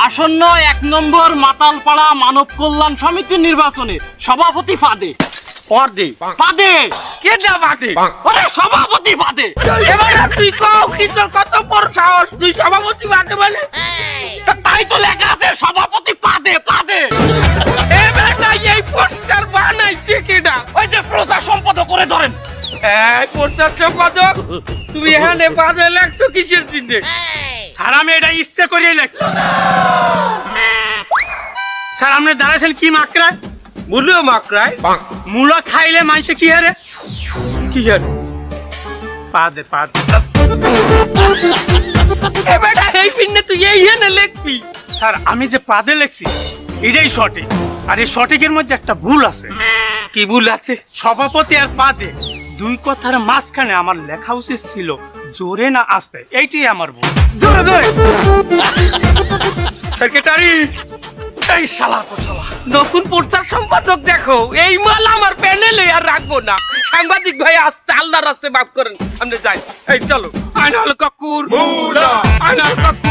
আসন্ন 1 নম্বর মাতালপাড়া মানব কল্যাণ সমিতির নির্বাচনে সভাপতি পদে পদে পদে কেডা বাদে আরে সভাপতি পদে এবার তুই কও কি তোর কত বড় সাহস তুই সভাপতি বাদে বলে তাই তো লেখা আছে সভাপতি পদে পদে এবার না এই পোস্টার বানাইছে কেডা ওই যে প্রচার সম্পাদক করে ধরেন এই পোস্টার সম্পাদক তুমি এখানে বাদে লাগছো কিসের চিন্তে স্যার আমি এটা ইচ্ছে করিয়ে লেখছি স্যার আপনি দাঁড়াইছেন কি মাকড়া মুলো মাকড়ায় মূলা খাইলে মানুষে কি হারে কি জানো পাদে পাদে এবার এই পিনে তুই এই এনে লিখবি স্যার আমি যে পাদে লেখছি এটাই সঠিক আর এই সঠিকের মধ্যে একটা ভুল আছে কি ভুল আছে সভাপতি আর পাদে দুই কথার মাঝখানে আমার লেখা উচিত ছিল জোরে না আস্তে এইটাই আমার ভুল জোরে জোরে সেক্রেটারি এই শালা কোথালা নতুন প্রচার সম্পাদক দেখো এই মাল আমার প্যানেলে আর রাখবো না সাংবাদিক ভাই আস্তে আল্লাহর রাস্তে মাফ করেন আমরা যাই এই চলো আইনাল কাকুর আইনাল কাকুর